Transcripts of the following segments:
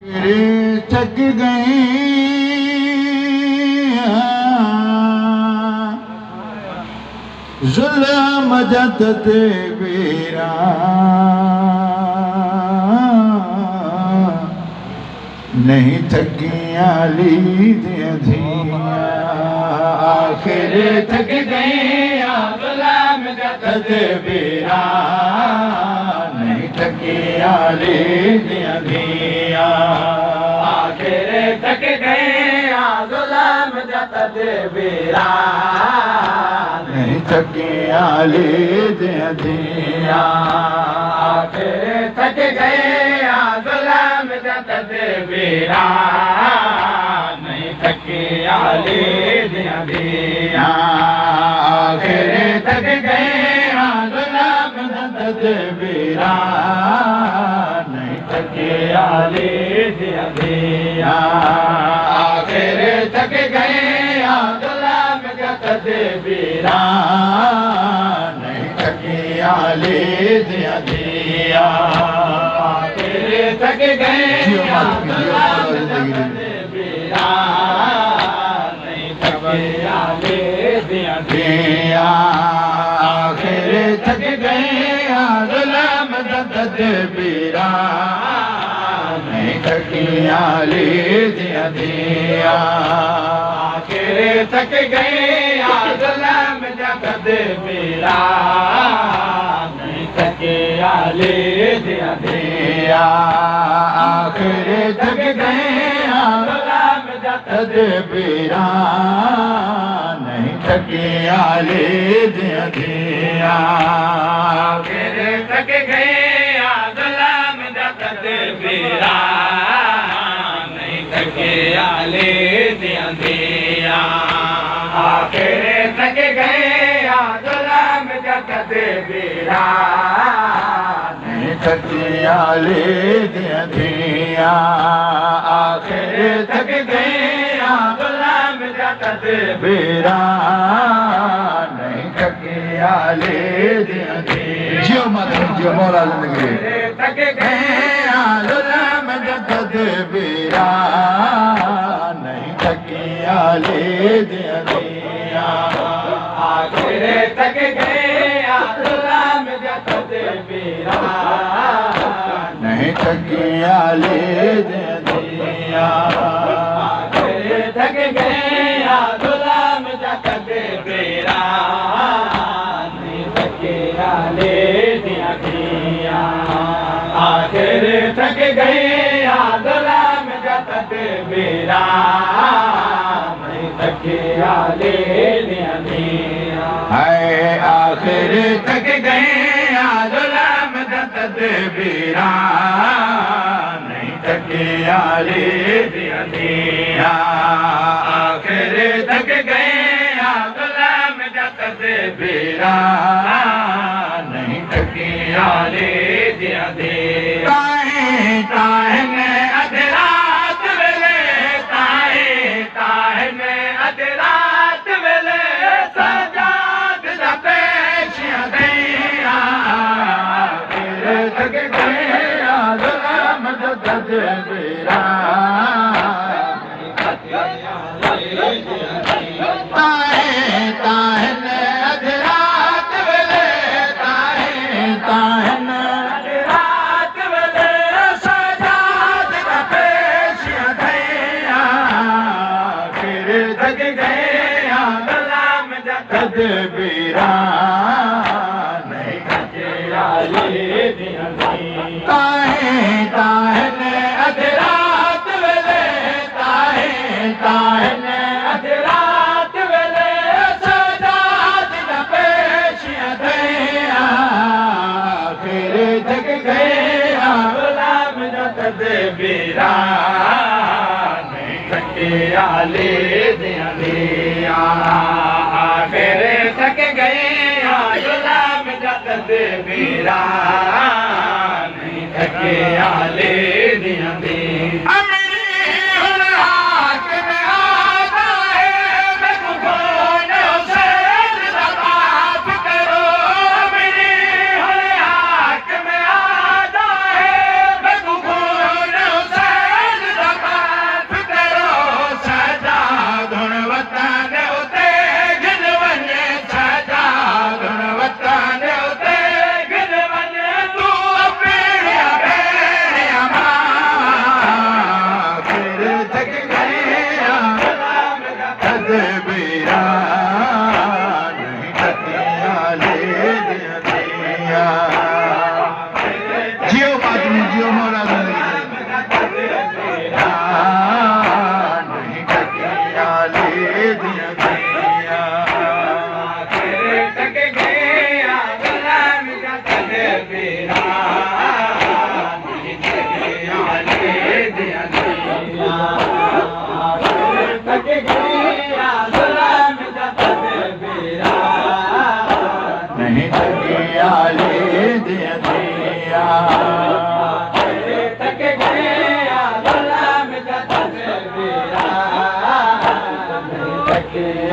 थक गए जुल्म जत ते बेरा नहीं थकियां लीदियां थियां आखिर थक गए जुल्म जत ते बेरा नहीं थकियां लीदियां थियां आखिर थक गए जुल्म जत ते बेरा नहीं थकियां लीदियां थियां आखिर थक गए जुल्म जत ते बेरा नहीं थकियां लीदियां थियां आखिर थक गए जुल्म जत ते बेरा नहीं थकियां लीदियां थियां आखिर थक गए जुल्म जत ते बेरा नहीं थकियां लीदियां थियां आखिर थक गए बेरा नहीं थकियां लीदियां थियां आखिर थक गए जुल्म जत ते बेरा नहीं थकियां लीदियां थियां आखिर थक गए जुल्म जत ते बेरा नहीं थकियां लीदियां थियां आखिर थक गए जुल्म जत ते बेरा नहीं थकियां लीदियां थियां आखिर थक गए जुल्म जत ते बेरा नहीं थकियां लीदियां थियां आखिर थक गए जुल्म जत ते बेरा नहीं थकियां लीदियां थियां आखिर थक गए जुल्म जत ते बेरा नहीं थकियां लीदियां थियां जियो माता जियो मौला जिंदगी थक गए जुल्म जत ते बेरा नहीं थकियां लीदियां थियां आखिर थक गए जुल्म जत ते बेरा नहीं थकियां लीदियां थियां आखिर थक गए जुल्म जत ते बेरा नहीं थकियां लीदियां थियां आखिर थक गए जुल्म जत ते बेरा नहीं थकियां लीदियां थियां हाय आखिर थक गए जुल्म जत ते बेरा नहीं थकियां लीदियां थियां आखिर थक गए जुल्म जत ते बेरा नहीं थकियां लीदियां थियां ताहे में अधरात वेले ताहे में अधरात वेले सजाद दा पेशियां दियां आखिर थक गए जुल्म जत ते बेरा ताहे में अधरात वेले ताहे में अधरात वेले सजाद दा पेशियां दियां आखिर थक गए जुल्म जत ते बेरा नहीं थकियां लीदियां थियां ताहे में अधरात वेले ताहे में अधरात वेले सजाद दा पेशियां दियां आखिर थक गए जुल्म जत ते बेरा नहीं थकियां लीदियां थियां आखिर थक गए जुल्म जत ते बेरा नहीं थकियां लीदियां थियां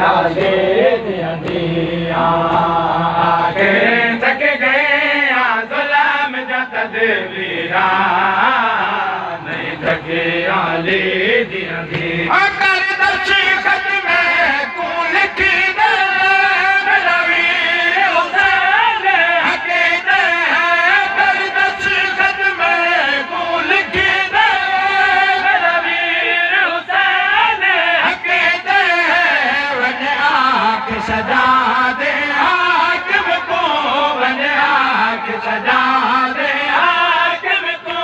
आले दिया दिया आखिर थक गए जुल्म जा तदबीरा नहीं थके आले दिया दिया कर दर्श खत में को लिखी दे मेरा वीर हुसैन हकीकत है कर दर्श खत में को लिखी दे मेरा वीर हुसैन हकीकत है वन आँख सजा दे हाकिम को वन आँख सजा दे हाकिम को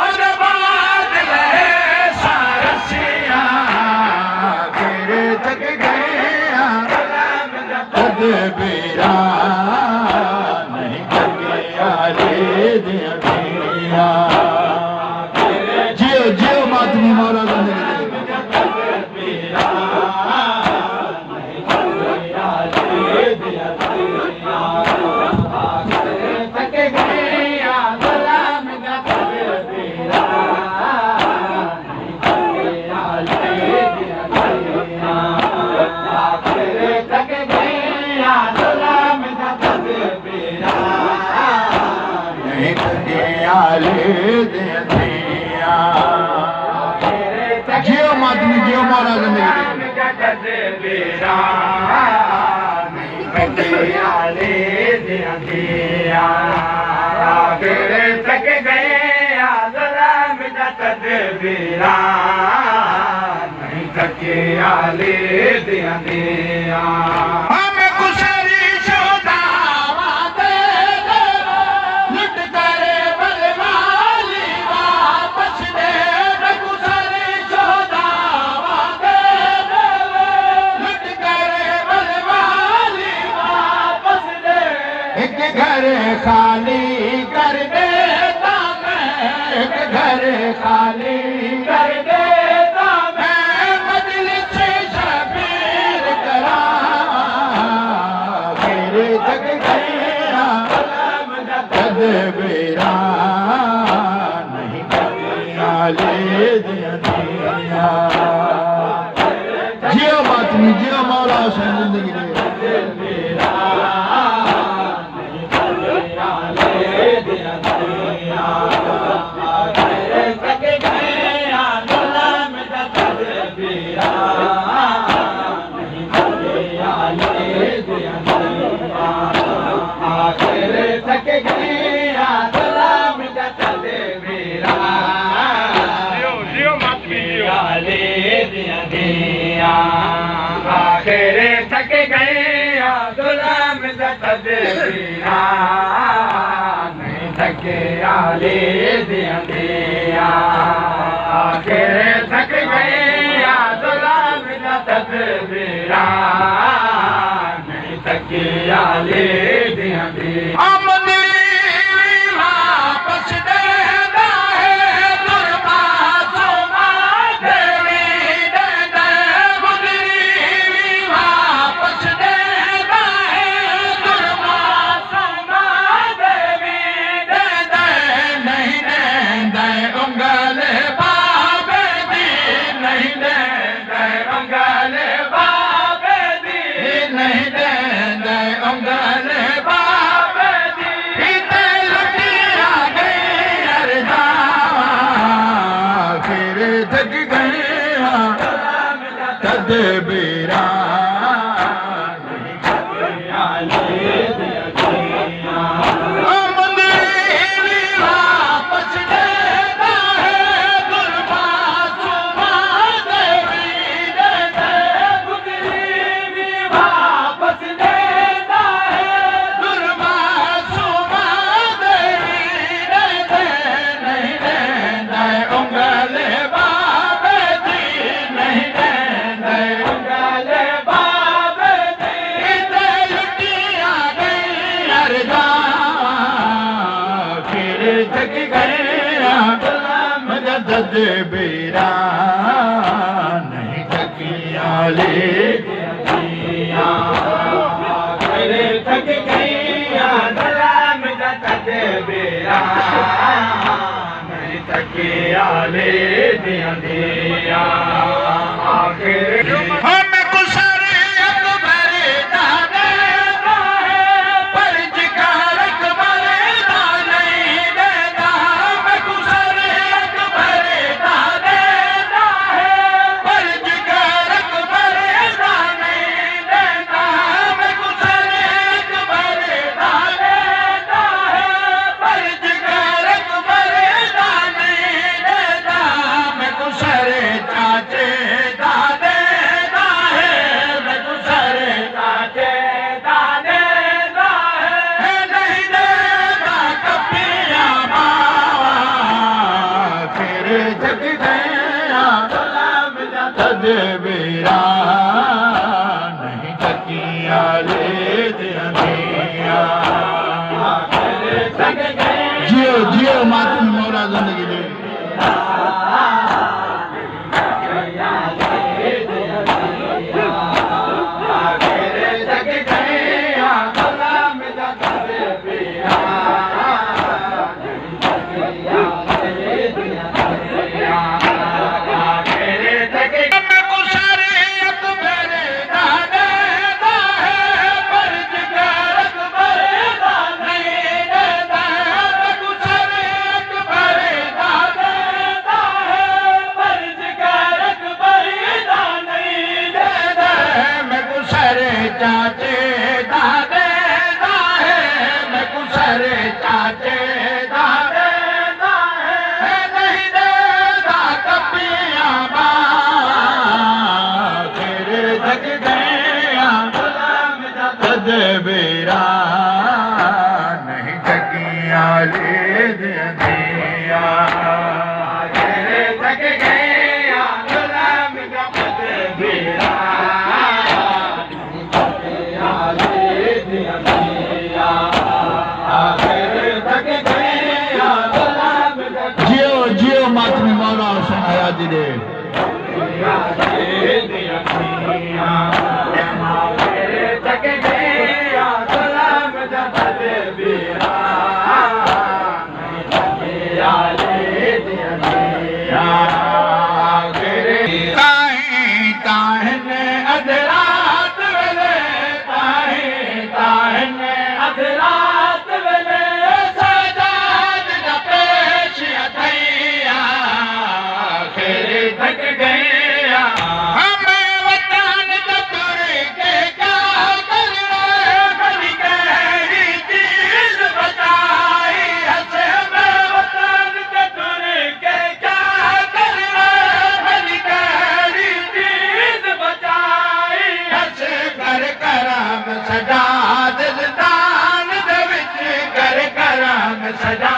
और बात रहे सारसिया फिर थक गए तदबीरा नहीं थके आले दिया जियो जियो मातमी मौला तदबीरा नहीं थके आले दिया थक गए गुलाम जा तदबीरा नहीं थके आले दिया आखिर थक गए गुलाम जा तदबीरा नहीं थके आले दिया जियो मातमी जियो मौला जिंदगी जा तदबीरा नहीं थके आले दिया आखिर थक गए गुलाम जा तदबीरा नहीं थके आले दिया हम कुशरी शुदा वादे लुट करे बलवाली वापस दे कुशरी शुदा वादे लुट करे बलवाली वापस दे एक घर खाली कर देता मैं एक घर खाली कर देता मैं मजलिस शबीर करा फिर थक गया तदबीरा नहीं थके आले दिया जियो मातमी जियो मौला हुसैन जिंदगी तदबीरा नहीं थके आले दिया थक गए गुलाम जा तदबीरा नहीं थके आले दिया आखिर थक गए गुलाम जा तदबीरा आले दिया आखिर थक गए गुलाम जा तदबीरा नहीं थके आले दिया आखिर थक गए गुलाम जा तदबीरा नहीं थके आले दिया वापस देना है दुर्मा सोमा देवी दे दे गुजरी वापस देना है दुर्मा सोमा देवी दे दे नहीं दे उंगल बाबे दी नहीं दे उंगल बाबे दी नहीं दे उंगल बाबे दी लुटिया गई अरदावा फिर थक गए तदबीरा नहीं थके आले दिया वापस देना है गुरबा सुबा देवी दे दे गुजरी वापस देना है गुरबा सुबा देवी दे दे नहीं दे उंगल बाबे दी नहीं दे उंगल बाबे दी लुटिया गई अरदा फिर थक गए गुलाम जा तदबीरा नहीं थके आले दिया फिर थक गई गुलाम जा तदबीरा नहीं थके आले दिया आखिर हम कुशरी तदबीरा नहीं तकिया ले दिया जियो जियो मातमी मौला जिंदगी दे चाचे दादे दाहे मैं कुसरे चाचे दादे दाहे नहीं देगा कपिया बा तेरे जग गया तदबीरा नहीं जगिया ले दिया तेरे जग गया गुलाम का तदबीरा जियो जियो मातमी मौला हुसैन हयाती दे सजा